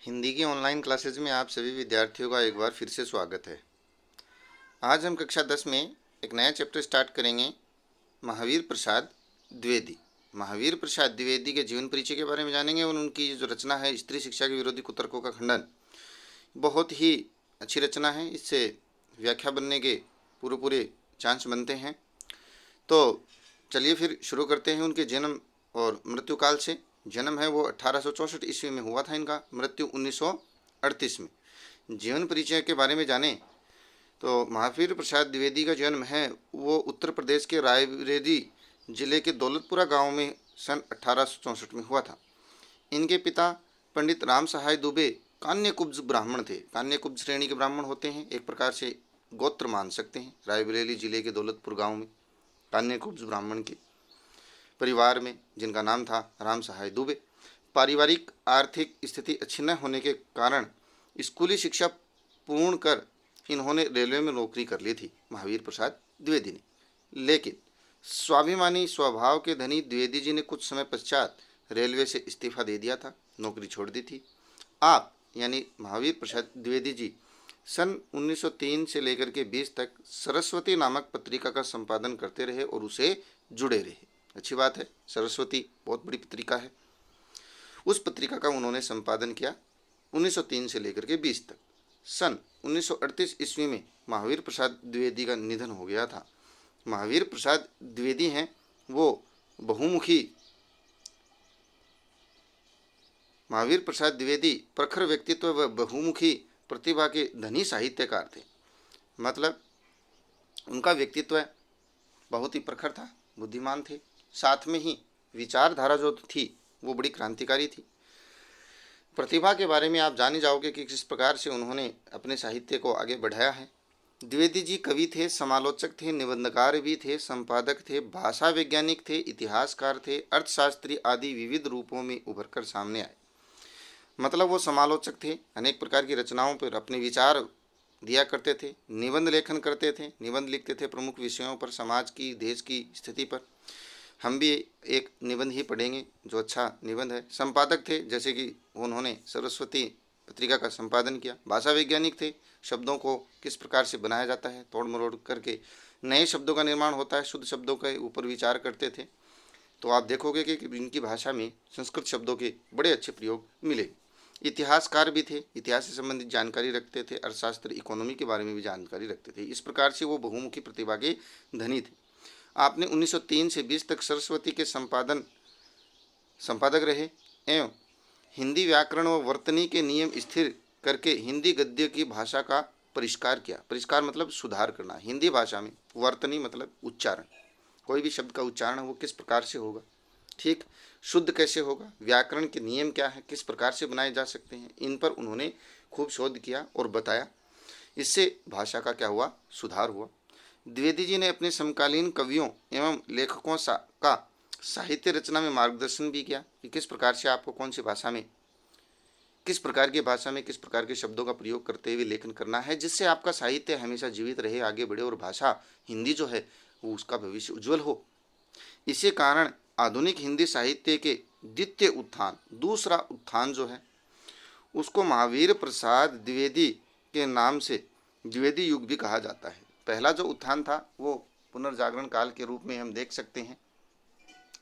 हिंदी की online classes में आप सभी विद्यार्थियों का एक बार फिर से स्वागत है। आज हम कक्षा 10 में एक नया चैप्टर स्टार्ट करेंगे, महावीर प्रसाद द्विवेदी। महावीर प्रसाद द्विवेदी के जीवन परिचय के बारे में जानेंगे और उनकी जो रचना है स्त्री शिक्षा के विरोधी कुतर्कों का खंडन, बहुत ही अच्छी रचना है। इससे व्याख्या बनने के पूरे चांस बनते हैं। तो चलिए फिर शुरू करते हैं उनके जन्म और मृत्यु काल से। जन्म है वो 1864 ईस्वी में हुआ था इनका, मृत्यु 1938 में। जीवन परिचय के बारे में जानें तो महावीर प्रसाद द्विवेदी का जन्म है वो उत्तर प्रदेश के रायबरेली जिले के दौलतपुरा गांव में सन 1864 में हुआ था। इनके पिता पंडित राम सहाय दुबे कान्यकुब्ज ब्राह्मण थे। कान्यकुब्ज श्रेणी के ब्राह्मण होते हैं, एक प्रकार से गोत्र मान सकते हैं। रायबरेली जिले के दौलतपुर गांव में कान्यकुब्ज ब्राह्मण के परिवार में, जिनका नाम था राम सहाय दुबे। पारिवारिक आर्थिक स्थिति अच्छी न होने के कारण स्कूली शिक्षा पूर्ण कर इन्होंने रेलवे में नौकरी कर ली थी महावीर प्रसाद द्विवेदी ने। लेकिन स्वाभिमानी स्वभाव के धनी द्विवेदी जी ने कुछ समय पश्चात रेलवे से इस्तीफा दे दिया था, नौकरी छोड़ दी थी। आप यानी महावीर प्रसाद द्विवेदी जी सन 1903 से लेकर के 20 तक सरस्वती नामक पत्रिका का संपादन करते रहे और उसे जुड़े रहे। अच्छी बात है, सरस्वती बहुत बड़ी पत्रिका है। उस पत्रिका का उन्होंने संपादन किया 1903 से लेकर के 20 तक। सन 1938 ईस्वी में महावीर प्रसाद द्विवेदी का निधन हो गया था। महावीर प्रसाद द्विवेदी हैं वो बहुमुखी महावीर प्रसाद द्विवेदी प्रखर व्यक्तित्व व बहुमुखी प्रतिभा के धनी साहित्यकार थे। मतलब उनका व्यक्तित्व बहुत ही प्रखर था, बुद्धिमान थे, साथ में ही विचारधारा जो थी वो बड़ी क्रांतिकारी थी। प्रतिभा के बारे में आप जान ही जाओगे कि किस प्रकार से उन्होंने अपने साहित्य को आगे बढ़ाया है। द्विवेदी जी कवि थे, समालोचक थे, निबंधकार भी थे, संपादक थे, भाषा वैज्ञानिक थे, इतिहासकार थे, अर्थशास्त्री आदि विविध रूपों में उभर कर सामने आए। मतलब वो समालोचक थे, अनेक प्रकार की रचनाओं पर अपने विचार दिया करते थे, निबंध लेखन करते थे, निबंध लिखते थे प्रमुख विषयों पर, समाज की, देश की स्थिति पर। हम भी एक निबंध ही पढ़ेंगे जो अच्छा निबंध है। संपादक थे, जैसे कि उन्होंने सरस्वती पत्रिका का संपादन किया। भाषा वैज्ञानिक थे, शब्दों को किस प्रकार से बनाया जाता है, तोड़ मरोड़ करके नए शब्दों का निर्माण होता है, शुद्ध शब्दों के ऊपर विचार करते थे। तो आप देखोगे कि इनकी भाषा में संस्कृत शब्दों के बड़े अच्छे प्रयोग मिले। इतिहासकार भी थे, इतिहास से संबंधित जानकारी रखते थे, अर्थशास्त्र इकोनॉमी के बारे में भी जानकारी रखते थे। इस प्रकार से वो बहुमुखी प्रतिभा के धनी थे। आपने 1903 से 20 तक सरस्वती के संपादक रहे एवं हिंदी व्याकरण व वर्तनी के नियम स्थिर करके हिंदी गद्य की भाषा का परिष्कार किया। परिष्कार मतलब सुधार करना। हिंदी भाषा में वर्तनी मतलब उच्चारण, कोई भी शब्द का उच्चारण वो किस प्रकार से होगा, ठीक, शुद्ध कैसे होगा, व्याकरण के नियम क्या है, किस प्रकार से बनाए जा सकते हैं, इन पर उन्होंने खूब शोध किया और बताया। इससे भाषा का क्या हुआ, सुधार हुआ। द्विवेदी जी ने अपने समकालीन कवियों एवं लेखकों का साहित्य रचना में मार्गदर्शन भी किया कि किस प्रकार से आपको कौन सी भाषा में, किस प्रकार की भाषा में किस प्रकार के शब्दों का प्रयोग करते हुए लेखन करना है, जिससे आपका साहित्य हमेशा जीवित रहे, आगे बढ़े और भाषा हिंदी जो है वो उसका भविष्य उज्जवल हो। इसी कारण आधुनिक हिंदी साहित्य के द्वितीय उत्थान, दूसरा उत्थान जो है उसको महावीर प्रसाद द्विवेदी के नाम से द्विवेदी युग भी कहा जाता है। पहला जो उत्थान था वो पुनर्जागरण काल के रूप में हम देख सकते हैं,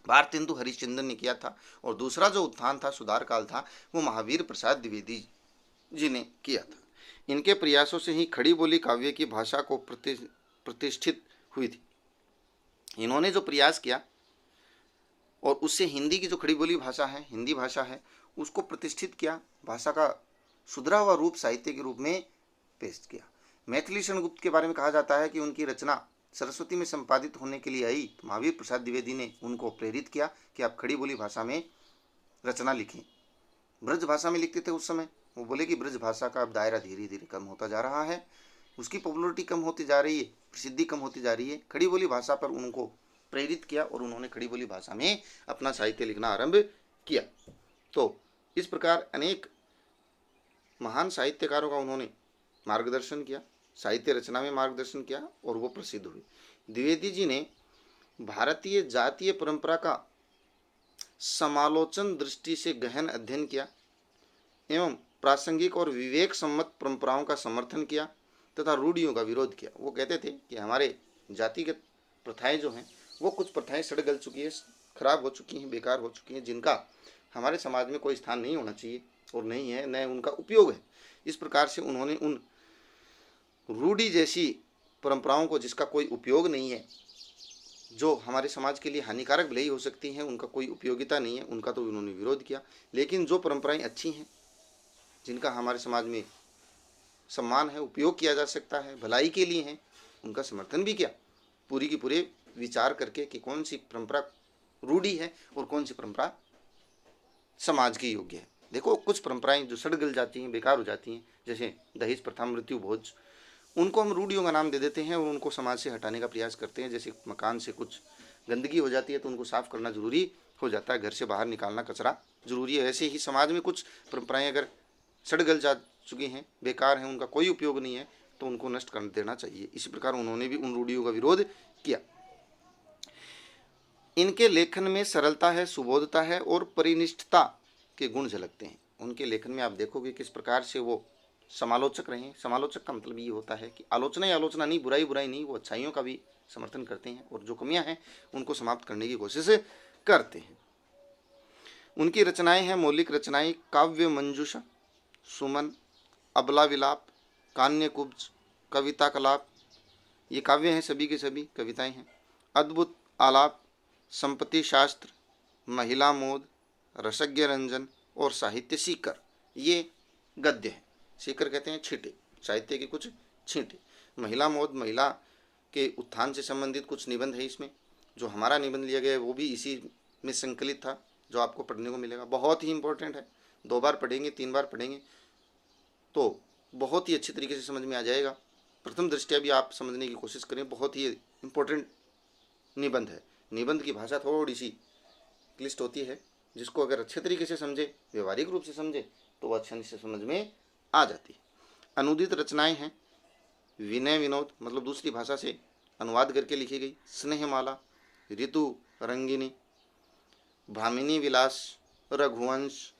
भारतेंदु हरिश्चंद्र ने किया था, और दूसरा जो उत्थान था, सुधार काल था, वो महावीर प्रसाद द्विवेदी जी ने किया था। इनके प्रयासों से ही खड़ी बोली काव्य की भाषा को प्रतिष्ठित हुई थी। इन्होंने जो प्रयास किया और उससे हिंदी की जो खड़ी बोली भाषा है, हिंदी भाषा है, उसको प्रतिष्ठित किया, भाषा का सुधरा हुआ रूप साहित्य के रूप में पेश किया। मैथिली शरण गुप्त के बारे में कहा जाता है कि उनकी रचना सरस्वती में संपादित होने के लिए आई तो महावीर प्रसाद द्विवेदी ने उनको प्रेरित किया कि आप खड़ी बोली भाषा में रचना लिखें। ब्रज भाषा में लिखते थे उस समय, वो बोले कि ब्रज भाषा का अब दायरा धीरे धीरे कम होता जा रहा है, उसकी पॉपुलरिटी कम होती जा रही है, प्रसिद्धि कम होती जा रही है। खड़ी बोली भाषा पर उनको प्रेरित किया और उन्होंने खड़ी बोली भाषा में अपना साहित्य लिखना आरंभ किया। तो इस प्रकार अनेक महान साहित्यकारों का उन्होंने मार्गदर्शन किया, साहित्य रचना में मार्गदर्शन किया और वो प्रसिद्ध हुए। द्विवेदी जी ने भारतीय जातीय परंपरा का समालोचन दृष्टि से गहन अध्ययन किया एवं प्रासंगिक और विवेक सम्मत परंपराओं का समर्थन किया तथा रूढ़ियों का विरोध किया। वो कहते थे कि हमारे जातिगत प्रथाएं जो हैं वो कुछ प्रथाएं सड़ गल चुकी है, खराब हो चुकी हैं, बेकार हो चुकी हैं, जिनका हमारे समाज में कोई स्थान नहीं होना चाहिए और नहीं है, न उनका उपयोग है। इस प्रकार से उन्होंने उन रूढ़ी जैसी परंपराओं को, जिसका कोई उपयोग नहीं है, जो हमारे समाज के लिए हानिकारक भले ही हो सकती हैं, उनका कोई उपयोगिता नहीं है, उनका तो उन्होंने विरोध किया। लेकिन जो परंपराएं अच्छी हैं, जिनका हमारे समाज में सम्मान है, उपयोग किया जा सकता है, भलाई के लिए हैं, उनका समर्थन भी किया, पूरी की पूरे विचार करके कि कौन सी परंपरा रूढ़ी है और कौन सी परंपरा समाज की योग्य है। देखो, कुछ परंपराएं जो सड़ गल जाती हैं, बेकार हो जाती हैं, जैसे दहेज प्रथा, मृत्यु भोज, उनको हम रूढ़ियों का नाम दे देते हैं और उनको समाज से हटाने का प्रयास करते हैं। जैसे मकान से कुछ गंदगी हो जाती है तो उनको साफ करना जरूरी हो जाता है, घर से बाहर निकालना कचरा जरूरी है। ऐसे ही समाज में कुछ परंपराएं अगर सड़ गल जा चुकी हैं, बेकार हैं, उनका कोई उपयोग नहीं है, तो उनको नष्ट कर देना चाहिए। इसी प्रकार उन्होंने भी उन रूढ़ियों का विरोध किया। इनके लेखन में सरलता है, सुबोधता है और परिनिष्ठता के गुण झलकते हैं। उनके लेखन में आप देखोगे किस प्रकार से वो समालोचक रहे हैं। समालोचक का मतलब ये होता है कि आलोचना ही आलोचना नहीं, बुराई बुराई नहीं, वो अच्छाइयों का भी समर्थन करते हैं और जो कमियां हैं उनको समाप्त करने की कोशिश करते हैं। उनकी रचनाएं हैं मौलिक रचनाएं, काव्य मंजूषा, सुमन, अबला विलाप, कान्य कुब्ज, कविता कलाप, ये काव्य हैं, सभी के सभी कविताएं हैं। अद्भुत आलाप, संपत्ति शास्त्र, महिला मोद, रसज्ञ रंजन और साहित्य सीकर, ये गद्य है। सीकर कहते हैं छींटे, साहित्य के कुछ छींटे। महिला मोद, महिला के उत्थान से संबंधित कुछ निबंध है इसमें। जो हमारा निबंध लिया गया है वो भी इसी में संकलित था, जो आपको पढ़ने को मिलेगा। बहुत ही इंपॉर्टेंट है, 2 बार पढ़ेंगे, 3 बार पढ़ेंगे तो बहुत ही अच्छी तरीके से समझ में आ जाएगा। प्रथम दृष्टया भी आप समझने की कोशिश करें, बहुत ही इंपॉर्टेंट निबंध है। निबंध की भाषा थोड़ी सी क्लिष्ट होती है, जिसको अगर अच्छे तरीके से समझे, व्यवहारिक रूप से समझे, तो वह आसानी से समझ में आ जाती है। अनुदित रचनाएं हैं, विनय विनोद मतलब दूसरी भाषा से अनुवाद करके लिखी गई, स्नेहमाला, ऋतु रंगिनी, भामिनी विलास, रघुवंश,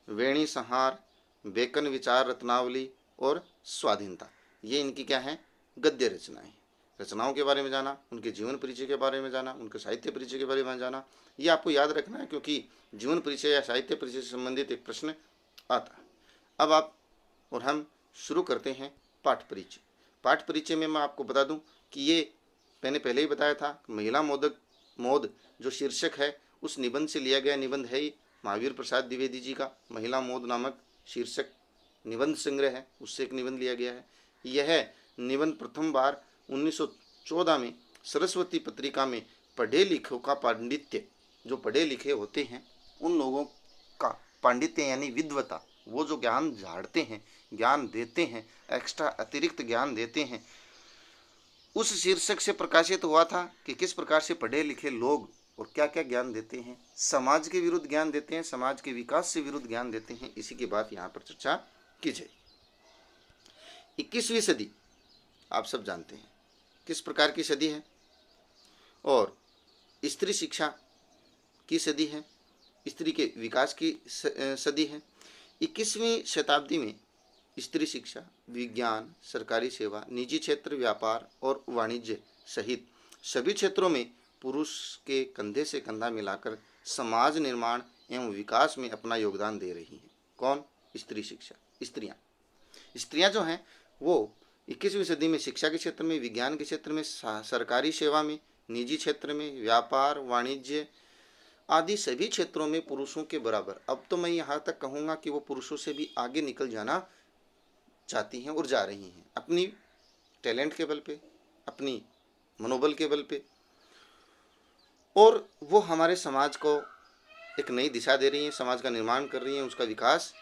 वेणी संहार, बेकन विचार रत्नावली और स्वाधीनता, ये इनकी क्या है, गद्य रचनाएं। रचनाओं के बारे में जाना, उनके जीवन परिचय के बारे में जाना, उनके साहित्य परिचय के बारे में जाना, ये आपको याद रखना है, क्योंकि जीवन परिचय या साहित्य परिचय से संबंधित एक प्रश्न आता है। अब आप और हम शुरू करते हैं पाठ परिचय। पाठ परिचय में मैं आपको बता दूं कि ये मैंने पहले ही बताया था, महिला मोद जो शीर्षक है उस निबंध से लिया गया निबंध है ही, महावीर प्रसाद द्विवेदी जी का महिला मोद नामक शीर्षक निबंध संग्रह है, उससे एक निबंध लिया गया है। यह निबंध प्रथम बार 1914 में सरस्वती पत्रिका में पढ़े लिखों का पांडित्य, जो पढ़े लिखे होते हैं उन लोगों का पांडित्य यानी विद्वता, वो जो ज्ञान झाड़ते हैं, ज्ञान देते हैं, एक्स्ट्रा अतिरिक्त ज्ञान देते हैं, उस शीर्षक से प्रकाशित हुआ था कि किस प्रकार से पढ़े लिखे लोग और क्या क्या ज्ञान देते हैं, समाज के विरुद्ध ज्ञान देते हैं, समाज के विकास से विरुद्ध ज्ञान देते हैं। इसी की बात यहाँ पर चर्चा की जाए। 21वीं सदी आप सब जानते हैं किस प्रकार की सदी है, और स्त्री शिक्षा की सदी है, स्त्री के विकास की सदी है। 21वीं शताब्दी में स्त्री शिक्षा, विज्ञान, सरकारी सेवा, निजी क्षेत्र, व्यापार और वाणिज्य सहित सभी क्षेत्रों में पुरुष के कंधे से कंधा मिलाकर समाज निर्माण एवं विकास में अपना योगदान दे रही हैं। कौन? स्त्री शिक्षा, स्त्रियां जो हैं वो 21वीं सदी में शिक्षा के क्षेत्र में, विज्ञान के क्षेत्र में, सरकारी सेवा में, निजी क्षेत्र में, व्यापार, वाणिज्य आदि सभी क्षेत्रों में पुरुषों के बराबर, अब तो मैं यहाँ तक कहूँगा कि वो पुरुषों से भी आगे निकल जाना चाहती हैं और जा रही हैं, अपनी टैलेंट के बल पे, अपनी मनोबल के बल पे, और वो हमारे समाज को एक नई दिशा दे रही हैं, समाज का निर्माण कर रही हैं, उसका विकास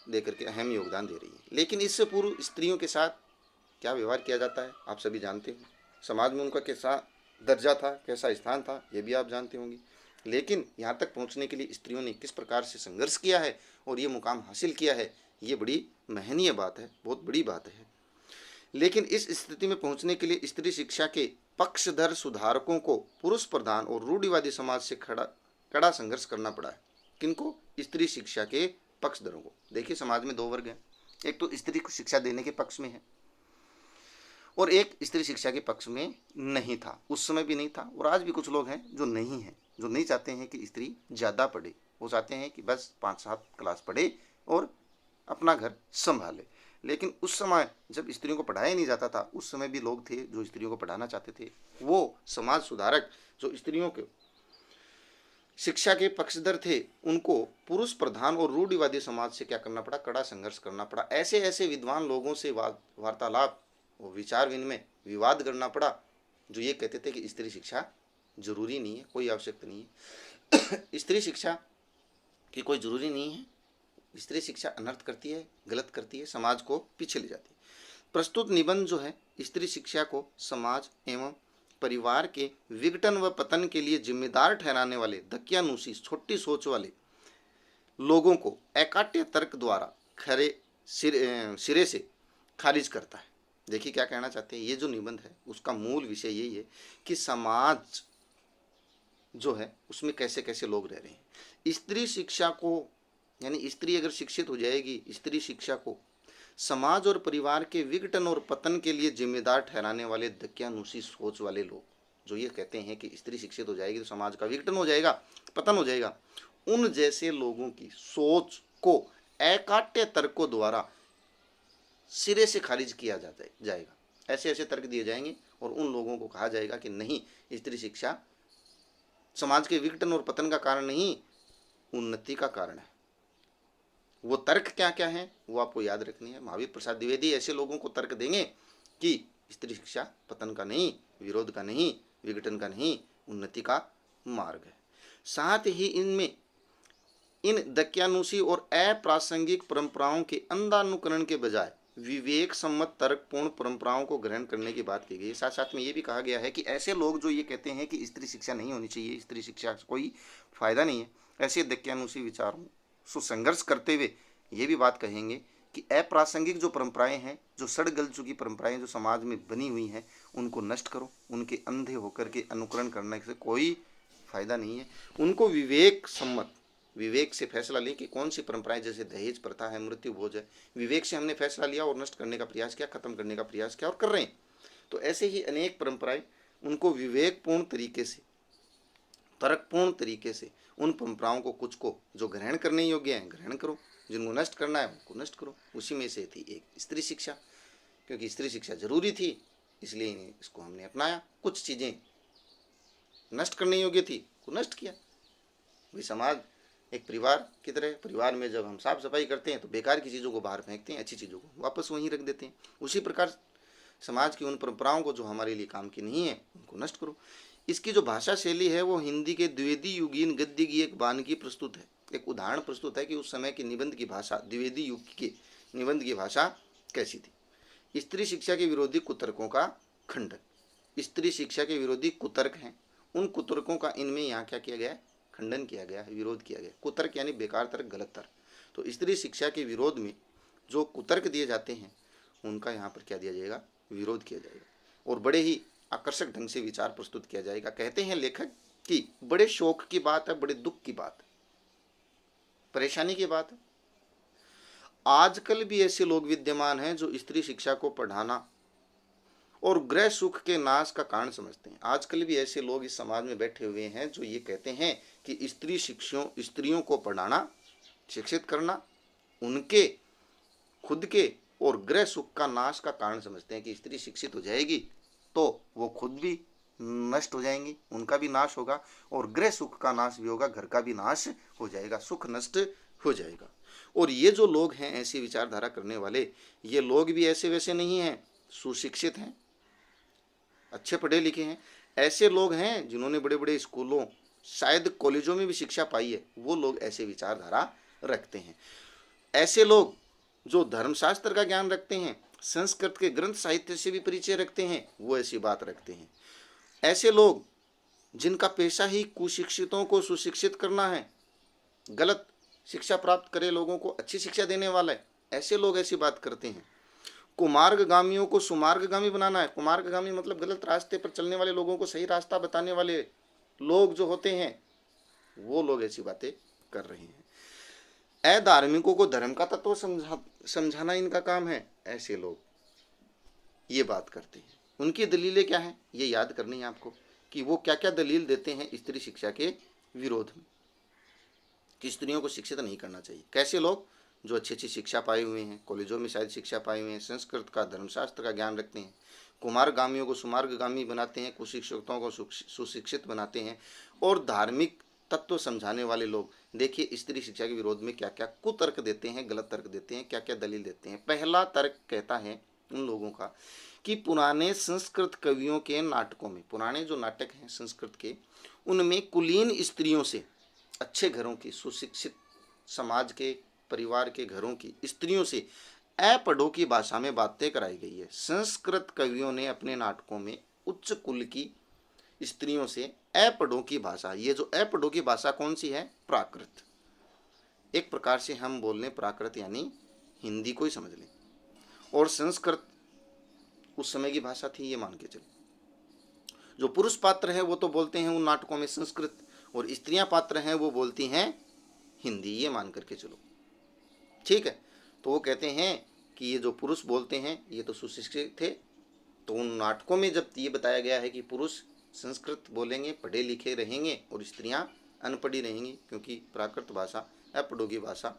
दे करके अहम योगदान दे रही है। लेकिन इससे पूर्व स्त्रियों के साथ क्या व्यवहार किया जाता है आप सभी जानते हैं, समाज में उनका कैसा दर्जा था, कैसा स्थान था, ये भी आप जानते होंगे। लेकिन यहाँ तक पहुँचने के लिए स्त्रियों ने किस प्रकार से संघर्ष किया है और ये मुकाम हासिल किया है, ये बड़ी महनीय बात है, बहुत बड़ी बात है। लेकिन इस स्थिति में पहुँचने के लिए स्त्री शिक्षा के पक्षधर सुधारकों को पुरुष प्रधान और रूढ़िवादी समाज से कड़ा संघर्ष करना पड़ा है। किनको? स्त्री शिक्षा के पक्षधरों को। देखिए समाज में दो वर्ग हैं, एक तो स्त्री को शिक्षा देने के पक्ष में है और एक स्त्री शिक्षा के पक्ष में नहीं था। उस समय भी नहीं था और आज भी कुछ लोग हैं जो नहीं हैं, जो नहीं चाहते हैं कि स्त्री ज़्यादा पढ़े। वो चाहते हैं कि बस 5-7 क्लास पढ़े और अपना घर संभाले। लेकिन उस समय जब स्त्रियों को पढ़ाया नहीं जाता था, उस समय भी लोग थे जो स्त्रियों को पढ़ाना चाहते थे। वो समाज सुधारक जो स्त्रियों के शिक्षा के पक्षधर थे, उनको पुरुष प्रधान और रूढ़िवादी समाज से क्या करना पड़ा, कड़ा संघर्ष करना पड़ा। ऐसे ऐसे विद्वान लोगों से वार्तालाप और विचार विनिमय, विवाद करना पड़ा, जो ये कहते थे कि स्त्री शिक्षा जरूरी नहीं है, कोई आवश्यकता नहीं है, स्त्री शिक्षा की कोई जरूरी नहीं है, स्त्री शिक्षा अनर्थ करती है, गलत करती है, समाज को पीछे ले जाती है। प्रस्तुत निबंध जो है स्त्री शिक्षा को समाज एवं परिवार के विघटन व पतन के लिए जिम्मेदार ठहराने वाले दकियानूसी छोटी सोच वाले लोगों को एकाट्य तर्क द्वारा खरे सिरे से खारिज करता है। देखिए क्या कहना चाहते हैं, ये जो निबंध है उसका मूल विषय यही है कि समाज जो है उसमें कैसे कैसे लोग रह रहे हैं। स्त्री शिक्षा को, यानी स्त्री अगर शिक्षित हो जाएगी, स्त्री शिक्षा को समाज और परिवार के विघटन और पतन के लिए जिम्मेदार ठहराने वाले दकियानूसी सोच वाले लोग जो ये कहते हैं कि स्त्री शिक्षित हो जाएगी तो समाज का विघटन हो जाएगा, पतन हो जाएगा, उन जैसे लोगों की सोच को एकाट्य तर्कों द्वारा सिरे से खारिज किया जाएगा। ऐसे ऐसे तर्क दिए जाएंगे और उन लोगों को कहा जाएगा कि नहीं, स्त्री शिक्षा समाज के विघटन और पतन का कारण नहीं, उन्नति का कारण है। वो तर्क क्या क्या है वो आपको याद रखनी है। महावीर प्रसाद द्विवेदी ऐसे लोगों को तर्क देंगे कि स्त्री शिक्षा पतन का नहीं, विरोध का नहीं, विघटन का नहीं, उन्नति का मार्ग है। साथ ही इनमें इन दकियानूसी और अप्रासंगिक परंपराओं के अंधानुकरण के बजाय विवेक सम्मत तर्कपूर्ण परंपराओं को ग्रहण करने की बात की गई है। साथ साथ में ये भी कहा गया है कि ऐसे लोग जो ये कहते हैं कि स्त्री शिक्षा नहीं होनी चाहिए, स्त्री शिक्षा से कोई फायदा नहीं है, ऐसे दकियानूसी विचारों से संघर्ष करते हुए ये भी बात कहेंगे कि अप्रासंगिक जो परंपराएं हैं, जो सड़ गल चुकी परंपराएं जो समाज में बनी हुई हैं, उनको नष्ट करो। उनके अंधे होकर के अनुकरण करने से कोई फायदा नहीं है। उनको विवेक सम्मत, विवेक से फैसला ले कि कौन सी परंपराएं, जैसे दहेज प्रथा है, मृत्यु भोज है, विवेक से हमने फैसला लिया और नष्ट करने का प्रयास किया, खत्म करने का प्रयास किया और कर रहे हैं। तो ऐसे ही अनेक परंपराएं, उनको विवेकपूर्ण तरीके से, तर्कपूर्ण तरीके से उन परंपराओं को, कुछ को जो ग्रहण करने योग्य है ग्रहण करो, जिनको नष्ट करना है उनको नष्ट करो। उसी में से थी एक स्त्री शिक्षा, क्योंकि स्त्री शिक्षा जरूरी थी इसलिए इसको हमने अपनाया। कुछ चीज़ें नष्ट करने योग्य थी को नष्ट किया। भाई समाज एक परिवार की तरह, परिवार में जब हम साफ सफाई करते हैं तो बेकार की चीज़ों को बाहर फेंकते हैं, अच्छी चीज़ों को वापस वहीं रख देते हैं। उसी प्रकार समाज की उन परंपराओं को जो हमारे लिए काम की नहीं है उनको नष्ट करो। इसकी जो भाषा शैली है वो हिंदी के द्विवेदी युगीन गद्य की एक वानगी प्रस्तुत है, एक उदाहरण प्रस्तुत है कि उस समय की निबंध की भाषा, द्विवेदी युग के निबंध की भाषा कैसी थी। स्त्री शिक्षा के विरोधी कुतर्कों का खंडन। स्त्री शिक्षा के विरोधी कुतर्क हैं, उन कुतर्कों का इनमें यहाँ क्या किया गया है, खंडन किया गया है, विरोध किया गया। कुतर्क यानी बेकार तर्क, गलत तर्क। तो स्त्री शिक्षा के विरोध में जो कुतर्क दिए जाते हैं उनका यहाँ पर क्या दिया जाएगा, विरोध किया जाएगा और बड़े ही आकर्षक ढंग से विचार प्रस्तुत किया जाएगा। कहते हैं लेखक कि बड़े शौक की बात है, बड़े दुख की बात है, परेशानी की बात है। आजकल भी ऐसे लोग विद्यमान हैं जो स्त्री शिक्षा को पढ़ाना और गृह सुख के नाश का कारण समझते हैं। आजकल भी ऐसे लोग इस समाज में बैठे हुए हैं जो ये कहते हैं कि स्त्रियों को पढ़ाना, शिक्षित करना उनके खुद के और गृह सुख का नाश का कारण समझते हैं कि स्त्री शिक्षित हो जाएगी तो वो खुद भी नष्ट हो जाएंगी, उनका भी नाश होगा और गृह सुख का नाश भी होगा, घर का भी नाश हो जाएगा, सुख नष्ट हो जाएगा। और ये जो लोग हैं ऐसी विचारधारा करने वाले, ये लोग भी ऐसे वैसे नहीं हैं, सुशिक्षित हैं, अच्छे पढ़े लिखे हैं। ऐसे लोग हैं जिन्होंने बड़े बड़े स्कूलों, शायद कॉलेजों में भी शिक्षा पाई है, वो लोग ऐसे विचारधारा रखते हैं। ऐसे लोग जो धर्मशास्त्र का ज्ञान रखते हैं, संस्कृत के ग्रंथ साहित्य से भी परिचय रखते हैं, वो ऐसी बात रखते हैं। ऐसे लोग जिनका पेशा ही कुशिक्षितों को सुशिक्षित करना है, गलत शिक्षा प्राप्त करे लोगों को अच्छी शिक्षा देने वाला है, ऐसे लोग ऐसी बात करते हैं। कुमार्गगामियों को सुमार्गगामी बनाना है। कुमार्गगामी मतलब गलत रास्ते पर चलने वाले लोगों को सही रास्ता बताने वाले लोग जो होते हैं वो लोग ऐसी बातें कर रहे हैं। अधार्मिकों को धर्म का तत्व समझाना इनका काम है। ऐसे लोग ये बात करते हैं। उनकी दलीलें क्या हैं ये याद करनी है आपको, कि वो क्या क्या दलील देते हैं स्त्री शिक्षा के विरोध में, कि स्त्रियों को शिक्षित नहीं करना चाहिए। कैसे लोग? जो अच्छी अच्छी शिक्षा पाए हुए हैं, कॉलेजों में शायद शिक्षा पाए हुए हैं, संस्कृत का, धर्मशास्त्र का ज्ञान रखते हैं, कुमारगामियों को सुमार्गगामी बनाते हैं, कुशिक्षितों को सुशिक्षित बनाते हैं, और धार्मिक तत्व समझाने वाले लोग देखिए स्त्री शिक्षा के विरोध में क्या क्या कुतर्क देते हैं, गलत तर्क देते हैं, क्या क्या दलील देते हैं। पहला तर्क कहता है उन लोगों का कि पुराने संस्कृत कवियों के नाटकों में, पुराने जो नाटक हैं संस्कृत के, उनमें कुलीन स्त्रियों से, अच्छे घरों की, सुशिक्षित समाज के, परिवार के घरों की स्त्रियों से अपढ़ों की भाषा में बातें कराई गई है। संस्कृत कवियों ने अपने नाटकों में उच्च कुल की स्त्रियों से अपढ़ों की भाषा, ये जो अपढ़ों की भाषा कौन सी है? प्राकृत। एक प्रकार से हम बोल लें प्राकृत यानी हिंदी को ही समझ लें, और संस्कृत उस समय की भाषा थी, ये मान के चले। जो पुरुष पात्र है वो तो बोलते हैं उन नाटकों में संस्कृत, और स्त्रियां पात्र हैं वो बोलती हैं हिंदी, ये मान करके चलो, ठीक है। तो वो कहते हैं कि ये जो पुरुष बोलते हैं ये तो सुशिक्षित थे, तो उन नाटकों में जब ये बताया गया है कि पुरुष संस्कृत बोलेंगे, पढ़े लिखे रहेंगे, और स्त्रियां अनपढ़ी रहेंगी, क्योंकि प्राकृत भाषा अपढ़ों की भाषा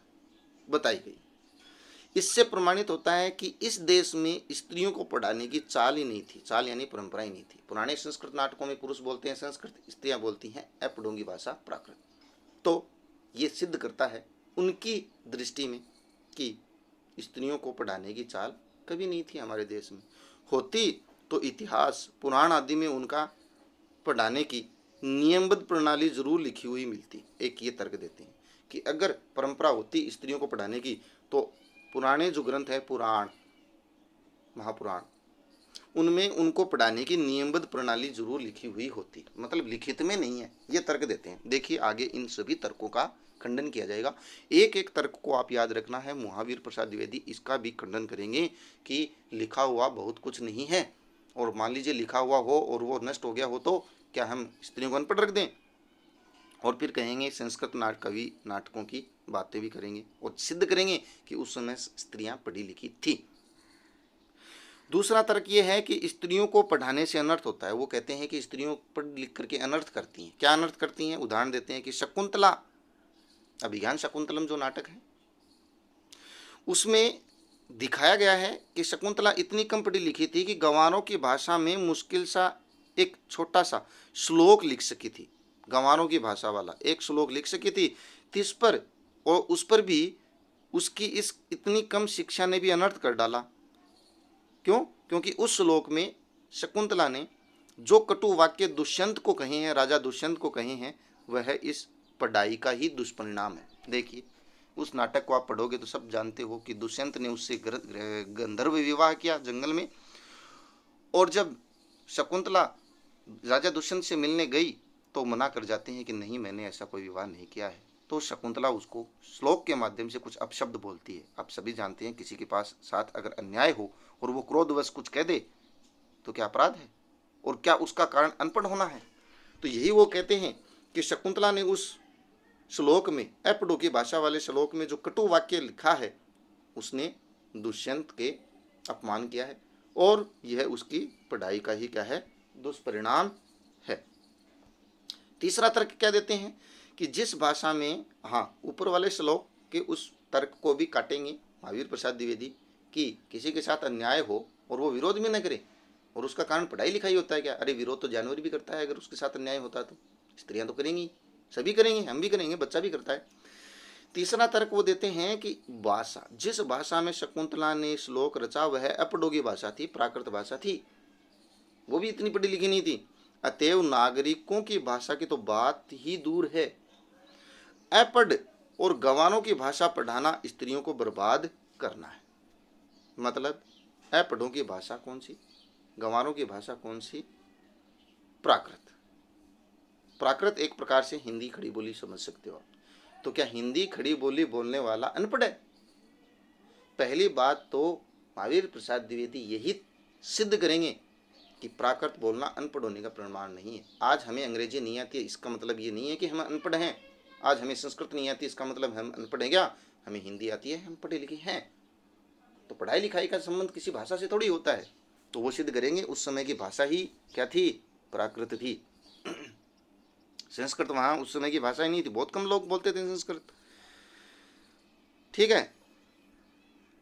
बताई गई। इससे प्रमाणित होता है कि इस देश में स्त्रियों को पढ़ाने की चाल ही नहीं थी, चाल यानी परंपरा ही नहीं थी। पुराने संस्कृत नाटकों में पुरुष बोलते हैं संस्कृत, स्त्रियां बोलती हैं अपढ़ों की भाषा प्राकृत। तो ये सिद्ध करता है उनकी दृष्टि में कि स्त्रियों को पढ़ाने की चाल कभी नहीं थी हमारे देश में। होती तो इतिहास, पुराण आदि में उनका पढ़ाने की नियमबद्ध प्रणाली जरूर लिखी हुई मिलती। एक ये तर्क देते हैं कि अगर परंपरा होती स्त्रियों को पढ़ाने की, तो पुराने जो ग्रंथ है, पुराण, महापुराण, उनमें उनको पढ़ाने की नियमबद्ध प्रणाली जरूर लिखी हुई होती, मतलब लिखित में नहीं है, ये तर्क देते हैं। देखिए आगे इन सभी तर्कों का खंडन किया जाएगा। एक एक तर्क को आप याद रखना है। महावीर प्रसाद द्विवेदी इसका भी खंडन करेंगे कि लिखा हुआ बहुत कुछ नहीं है, और मान लीजिए लिखा हुआ हो और वो नष्ट हो गया हो तो क्या हम स्त्रियों को अनपढ़ रख दें? और फिर कहेंगे संस्कृत कवि नाटकों की बातें भी करेंगे और सिद्ध करेंगे कि उस समय स्त्रियां पढ़ी लिखी थी। दूसरा तर्क ये है कि स्त्रियों को पढ़ाने से अनर्थ होता है। वो कहते हैं कि स्त्रियों पढ़ लिख करके अनर्थ करती हैं। क्या अनर्थ करती हैं? उदाहरण देते हैं कि शकुंतला, अभिज्ञान शकुंतलम जो नाटक है, उसमें दिखाया गया है कि शकुंतला इतनी कम पढ़ी लिखी थी कि गंवारों की भाषा में मुश्किल सा एक छोटा सा श्लोक लिख सकी थी। गंवारों की भाषा वाला एक श्लोक लिख सकी थी, तिस पर, और उस पर भी उसकी इस इतनी कम शिक्षा ने भी अनर्थ कर डाला। क्यों? क्योंकि उस श्लोक में शकुंतला ने जो कटु वाक्य दुष्यंत को कहे हैं, राजा दुष्यंत को कहे हैं, वह इस पढ़ाई का ही दुष्परिणाम है। देखिए उस नाटक को आप पढ़ोगे तो सब जानते हो कि दुष्यंत ने उससे गंधर्व विवाह किया जंगल में, और जब शकुंतला राजा दुष्यंत से मिलने गई तो मना कर जाते हैं कि नहीं, मैंने ऐसा कोई विवाह नहीं किया है। तो शकुंतला उसको श्लोक के माध्यम से कुछ अपशब्द बोलती है। आप सभी जानते हैं किसी के पास साथ अगर अन्याय हो और वो क्रोधवश कुछ कह दे तो क्या अपराध है, और क्या उसका कारण अनपढ़ होना है? तो यही वो कहते हैं कि शकुंतला ने उस श्लोक में, अपढ़ों की भाषा वाले श्लोक में जो कटु वाक्य लिखा है, उसने दुष्यंत के अपमान किया है, और यह उसकी पढ़ाई का ही क्या है, दुष्परिणाम है। तीसरा तर्क क्या देते हैं कि जिस भाषा में, हाँ, ऊपर वाले श्लोक के उस तर्क को भी काटेंगे महावीर प्रसाद द्विवेदी कि किसी के साथ अन्याय हो और वो विरोध भी न करे, और उसका कारण पढ़ाई लिखाई होता है क्या? अरे विरोध तो जानवर भी करता है, अगर उसके साथ अन्याय होता तो स्त्रियां तो करेंगी, सभी करेंगे, हम भी करेंगे, बच्चा भी करता है। तीसरा तर्क वो देते हैं कि भाषा, जिस भाषा में शकुंतला ने श्लोक रचा वह अपढ़ों की भाषा थी, प्राकृत भाषा थी, वो भी इतनी पढ़ी लिखी नहीं थी। अतएव नागरिकों की भाषा की तो बात ही दूर है, अपढ़ और गंवारों की भाषा पढ़ाना स्त्रियों को बर्बाद करना है। मतलब अपढ़ों की भाषा कौन सी, गंवारों की भाषा कौन सी? प्राकृत। प्राकृत एक प्रकार से हिंदी खड़ी बोली समझ सकते हो। तो क्या हिंदी खड़ी बोली बोलने वाला अनपढ़ है? पहली बात तो महावीर प्रसाद द्विवेदी यही सिद्ध करेंगे कि प्राकृत बोलना अनपढ़ होने का प्रमाण नहीं है। आज हमें अंग्रेजी नहीं आती है इसका मतलब ये नहीं है कि हम अनपढ़ हैं। आज हमें संस्कृत नहीं आती इसका मतलब हम अनपढ़ हैं क्या? हमें हिंदी आती है, हम पढ़े लिखे हैं। तो पढ़ाई लिखाई का संबंध किसी भाषा से थोड़ी होता है। तो वो सिद्ध करेंगे उस समय की भाषा ही क्या थी, प्राकृत थी। संस्कृत वहाँ उस समय की भाषा ही नहीं थी, बहुत कम लोग बोलते थे संस्कृत। ठीक है।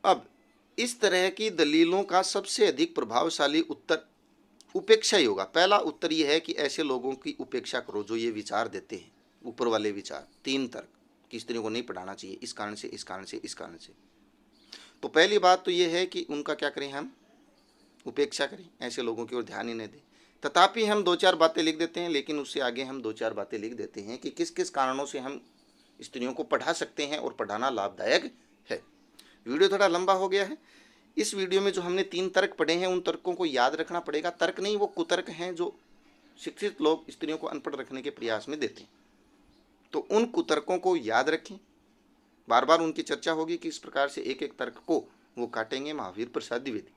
अब इस तरह की दलीलों का सबसे अधिक प्रभावशाली उत्तर उपेक्षा ही होगा। पहला उत्तर यह है कि ऐसे लोगों की उपेक्षा करो जो ये विचार देते हैं, ऊपर वाले विचार, 3 तर्क कि स्त्रियों को नहीं पढ़ाना चाहिए, इस कारण से, इस कारण से, इस कारण से। तो पहली बात तो ये है कि उनका क्या करें, हम उपेक्षा करें, ऐसे लोगों की ओर ध्यान ही नहीं दें। तथापि हम 2-4 बातें लिख देते हैं, लेकिन उससे आगे हम 2-4 बातें लिख देते हैं कि किस किस कारणों से हम स्त्रियों को पढ़ा सकते हैं और पढ़ाना लाभदायक है। वीडियो थोड़ा लंबा हो गया है। इस वीडियो में जो हमने 3 तर्क पढ़े हैं, उन तर्कों को याद रखना पड़ेगा। तर्क नहीं, वो कुतर्क हैं जो शिक्षित लोग स्त्रियों को अनपढ़ रखने के प्रयास में देते हैं। तो उन कुतर्कों को याद रखें, बार बार उनकी चर्चा होगी कि इस प्रकार से एक एक तर्क को वो काटेंगे महावीर प्रसाद द्विवेदी।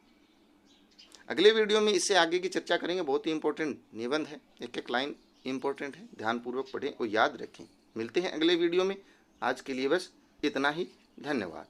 अगले वीडियो में इससे आगे की चर्चा करेंगे। बहुत ही इंपॉर्टेंट निबंध है, एक एक लाइन इंपॉर्टेंट है, ध्यानपूर्वक पढ़ें और याद रखें। मिलते हैं अगले वीडियो में। आज के लिए बस इतना ही। धन्यवाद।